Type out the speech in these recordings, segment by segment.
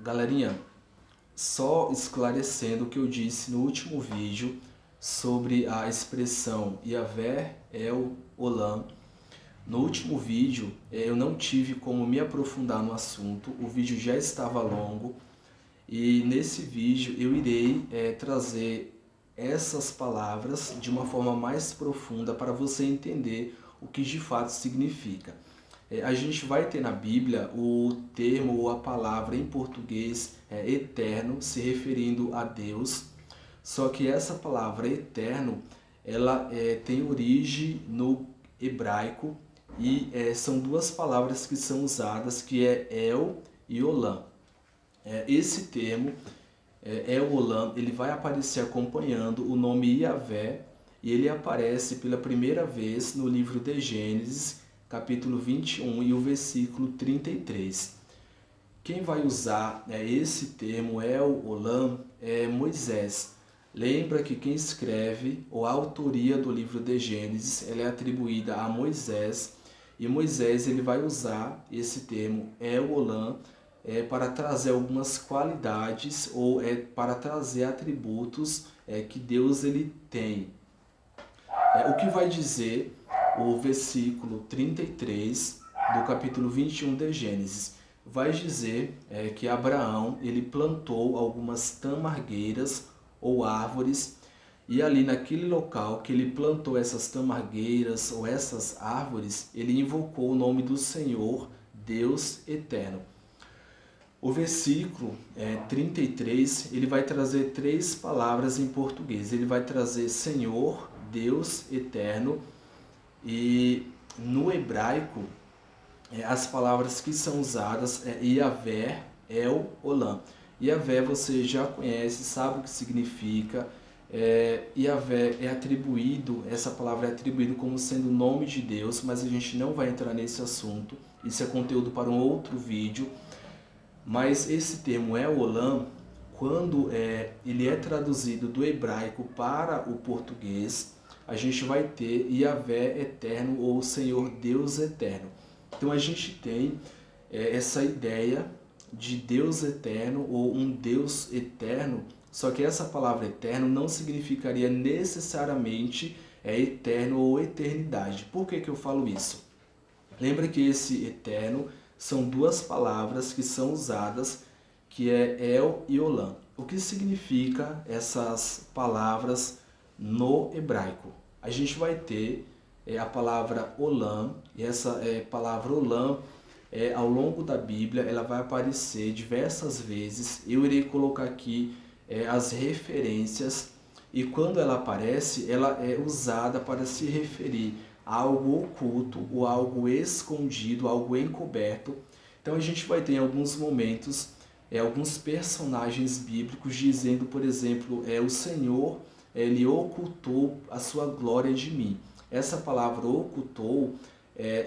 Galerinha, só esclarecendo o que eu disse no último vídeo sobre a expressão Yahvé El Olam. No último vídeo eu não tive como me aprofundar no assunto, o vídeo já estava longo e nesse vídeo eu irei trazer essas palavras de uma forma mais profunda para você entender o que de fato significa. A gente vai ter na Bíblia o termo ou a palavra em português eterno, se referindo a Deus, só que essa palavra eterno, ela tem origem no hebraico e são duas palavras que são usadas, que é El e Olam. Esse termo, El Olam, ele vai aparecer acompanhando o nome Yahvé e ele aparece pela primeira vez no livro de Gênesis, capítulo 21 e o versículo 33. Quem vai usar esse termo El Olam é Moisés. Lembra que quem escreve, ou a autoria do livro de Gênesis, ela é atribuída a Moisés, e Moisés ele vai usar esse termo El Olam para trazer algumas qualidades ou para trazer atributos que Deus ele tem. O que vai dizer o versículo 33 do capítulo 21 de Gênesis? Vai dizer que Abraão ele plantou algumas tamargueiras ou árvores, e ali naquele local que ele plantou essas tamargueiras ou essas árvores, ele invocou o nome do Senhor, Deus eterno. O versículo 33, ele vai trazer três palavras em português. Ele vai trazer Senhor, Deus eterno, e no hebraico as palavras que são usadas é Yahvé, El Olam. Yahvé você já conhece, sabe o que significa. Yahvé é atribuído, essa palavra é atribuída como sendo o nome de Deus, mas a gente não vai entrar nesse assunto. Isso é conteúdo para um outro vídeo. Mas esse termo El Olam, quando ele é traduzido do hebraico para o português, a gente vai ter Yahvé eterno ou Senhor Deus eterno. Então a gente tem essa ideia de Deus eterno ou um Deus eterno, só que essa palavra eterno não significaria necessariamente eterno ou eternidade. Por que eu falo isso? Lembra que esse eterno são duas palavras que são usadas, que é El e Olam. O que significa essas palavras no hebraico? A gente vai ter a palavra Olam, e essa palavra Olam, ao longo da Bíblia, ela vai aparecer diversas vezes. Eu irei colocar aqui as referências, e quando ela aparece, ela é usada para se referir a algo oculto, ou algo escondido, algo encoberto. Então a gente vai ter em alguns momentos alguns personagens bíblicos dizendo, por exemplo, o Senhor ele ocultou a sua glória de mim. Essa palavra ocultou,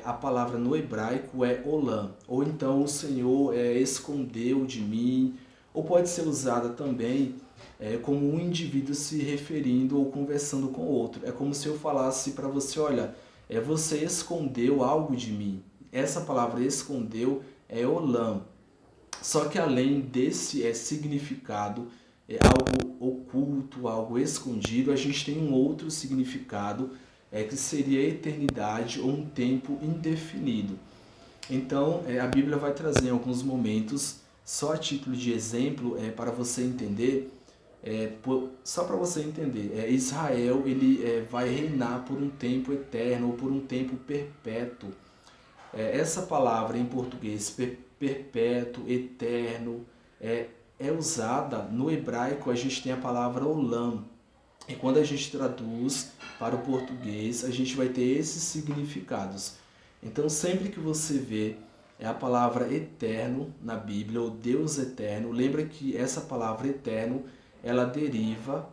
a palavra no hebraico é olam, ou então o Senhor escondeu de mim, ou pode ser usada também como um indivíduo se referindo ou conversando com outro. É como se eu falasse para você, olha, você escondeu algo de mim. Essa palavra escondeu é olam. Só que além desse significado, algo oculto, algo escondido, a gente tem um outro significado, que seria eternidade ou um tempo indefinido. Então, a Bíblia vai trazer em alguns momentos, só a título de exemplo, para você entender, só para você entender, Israel ele vai reinar por um tempo eterno ou por um tempo perpétuo. Essa palavra em português, perpétuo, eterno, é usada no hebraico. A gente tem a palavra olam, e quando a gente traduz para o português, a gente vai ter esses significados. Então sempre que você vê a palavra eterno na Bíblia, ou Deus eterno, lembra que essa palavra eterno ela deriva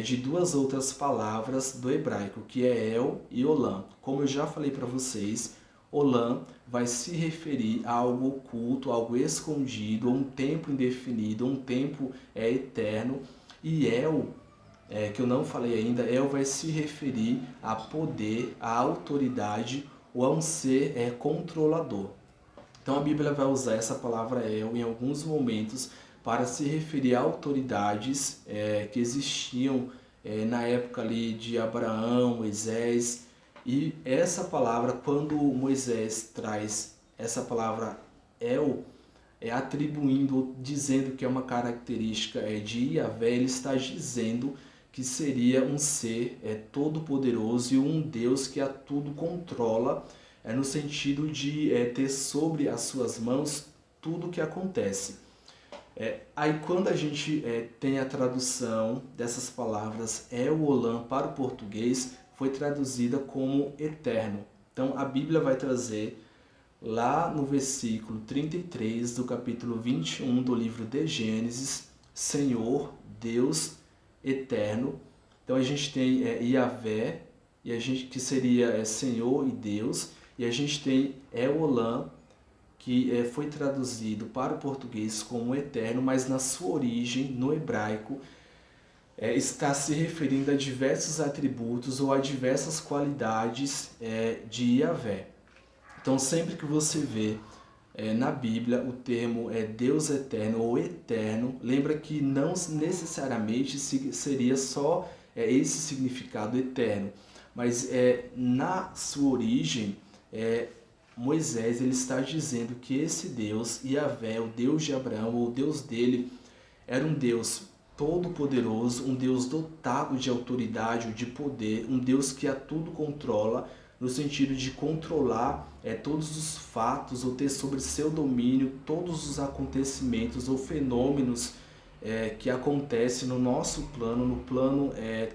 de duas outras palavras do hebraico, que é El e Olam. Como eu já falei para vocês, Olam vai se referir a algo oculto, algo escondido, um tempo indefinido, um tempo eterno. E El, que eu não falei ainda, El vai se referir a poder, a autoridade ou a um ser controlador. Então a Bíblia vai usar essa palavra El em alguns momentos para se referir a autoridades que existiam na época ali de Abraão, Moisés. E essa palavra, quando Moisés traz essa palavra El, atribuindo, dizendo que é uma característica de Yahvé, ele está dizendo que seria um ser todo-poderoso e um Deus que a tudo controla, no sentido de ter sobre as suas mãos tudo o que acontece. Aí quando a gente tem a tradução dessas palavras, El Olam para o português, foi traduzida como eterno. Então a Bíblia vai trazer lá no versículo 33 do capítulo 21 do livro de Gênesis, Senhor, Deus eterno. Então a gente tem Yahvé, e a gente, que seria Senhor e Deus, e a gente tem El Olam, que foi traduzido para o português como eterno, mas na sua origem, no hebraico, está se referindo a diversos atributos ou a diversas qualidades de Yahvé. Então, sempre que você vê na Bíblia o termo Deus eterno ou eterno, lembra que não necessariamente seria só esse significado eterno, mas na sua origem, Moisés ele está dizendo que esse Deus, Yahvé, o Deus de Abraão, ou o Deus dele, era um Deus todo-poderoso, um Deus dotado de autoridade ou de poder, um Deus que a tudo controla, no sentido de controlar todos os fatos ou ter sobre seu domínio todos os acontecimentos ou fenômenos que acontecem no nosso plano, no plano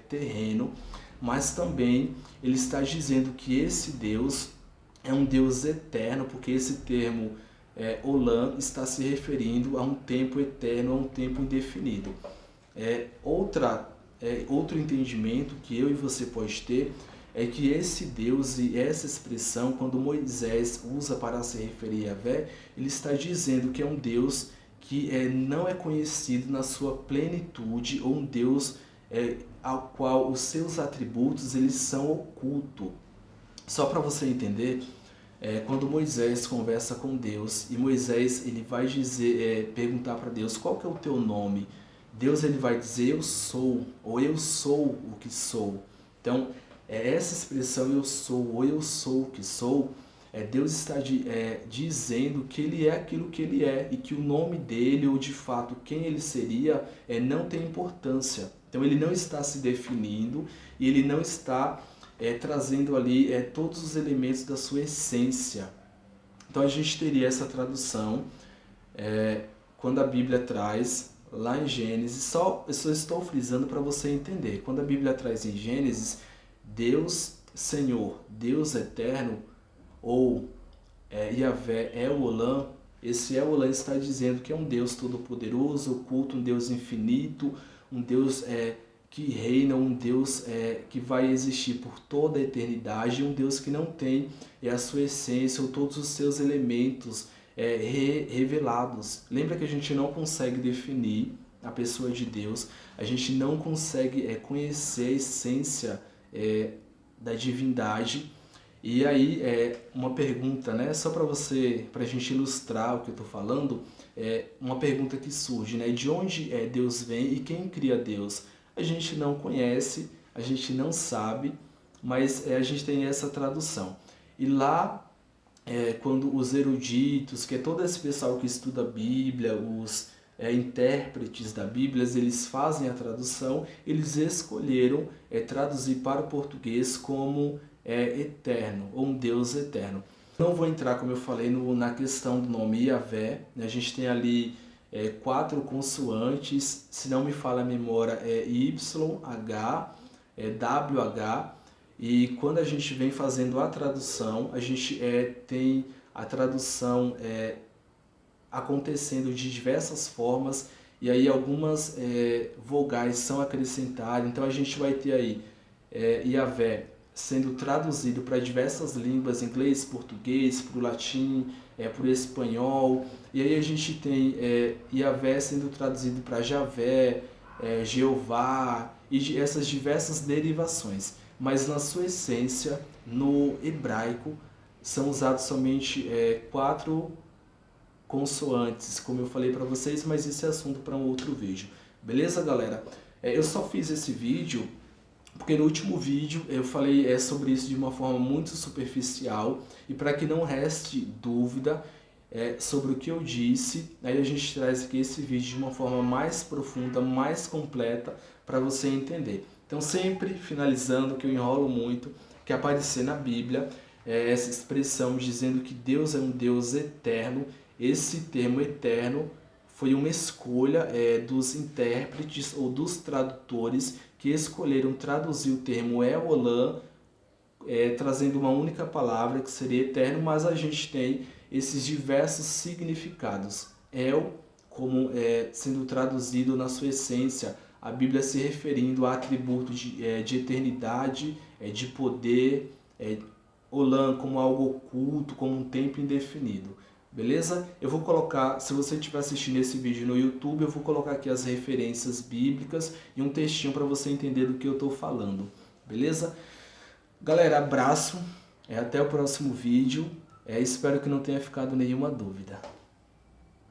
terreno, mas também ele está dizendo que esse Deus é um Deus eterno, porque esse termo Olam está se referindo a um tempo eterno, a um tempo indefinido. Outro entendimento que eu e você pode ter é que esse Deus e essa expressão, quando Moisés usa para se referir a Yahvé, ele está dizendo que é um Deus que não é conhecido na sua plenitude, ou um Deus ao qual os seus atributos eles são ocultos. Só para você entender, quando Moisés conversa com Deus e Moisés ele vai dizer, perguntar para Deus qual que é o teu nome, Deus ele vai dizer eu sou, ou eu sou o que sou. Então essa expressão eu sou, ou eu sou o que sou, Deus está dizendo que ele é aquilo que ele é e que o nome dele, ou de fato quem ele seria, não tem importância. Então ele não está se definindo e ele não está trazendo ali todos os elementos da sua essência. Então a gente teria essa tradução quando a Bíblia traz lá em Gênesis, eu só estou frisando para você entender, quando a Bíblia traz em Gênesis, Deus Senhor, Deus eterno, ou Yahvé El Olam, esse El Olam está dizendo que é um Deus todo-poderoso, oculto, um Deus infinito, um Deus que reina, um Deus que vai existir por toda a eternidade, um Deus que não tem a sua essência ou todos os seus elementos revelados. Lembra que a gente não consegue definir a pessoa de Deus, a gente não consegue conhecer a essência da divindade. E aí, uma pergunta, né? Só para a gente ilustrar o que eu estou falando, uma pergunta que surge, né? De onde Deus vem e quem cria Deus? A gente não conhece, a gente não sabe, mas a gente tem essa tradução. E lá, quando os eruditos, que é todo esse pessoal que estuda a Bíblia, os intérpretes da Bíblia, eles fazem a tradução, eles escolheram traduzir para o português como eterno, ou um Deus eterno. Não vou entrar, como eu falei, na questão do nome Yahvé. A gente tem ali 4 consoantes, se não me falha a memória, Y, H, WH, e quando a gente vem fazendo a tradução, a gente tem a tradução acontecendo de diversas formas, e aí algumas vogais são acrescentadas. Então a gente vai ter aí Yahvé sendo traduzido para diversas línguas, inglês, português, para o latim, para o espanhol, e aí a gente tem Yahvé sendo traduzido para Javé, Jeová, e essas diversas derivações. Mas na sua essência, no hebraico, são usados somente 4 consoantes, como eu falei para vocês, mas esse é assunto para um outro vídeo. Beleza, galera? Eu só fiz esse vídeo porque no último vídeo eu falei sobre isso de uma forma muito superficial, e para que não reste dúvida sobre o que eu disse, aí a gente traz aqui esse vídeo de uma forma mais profunda, mais completa, para você entender. Então, sempre finalizando, que eu enrolo muito, que aparecer na Bíblia essa expressão dizendo que Deus é um Deus eterno. Esse termo eterno foi uma escolha dos intérpretes ou dos tradutores que escolheram traduzir o termo El-Olam, trazendo uma única palavra que seria eterno, mas a gente tem esses diversos significados. El, como sendo traduzido na sua essência, a Bíblia se referindo a atributos de eternidade, de poder, Olam como algo oculto, como um tempo indefinido. Beleza? Eu vou colocar, se você estiver assistindo esse vídeo no YouTube, eu vou colocar aqui as referências bíblicas e um textinho para você entender do que eu estou falando. Beleza? Galera, abraço, até o próximo vídeo, espero que não tenha ficado nenhuma dúvida.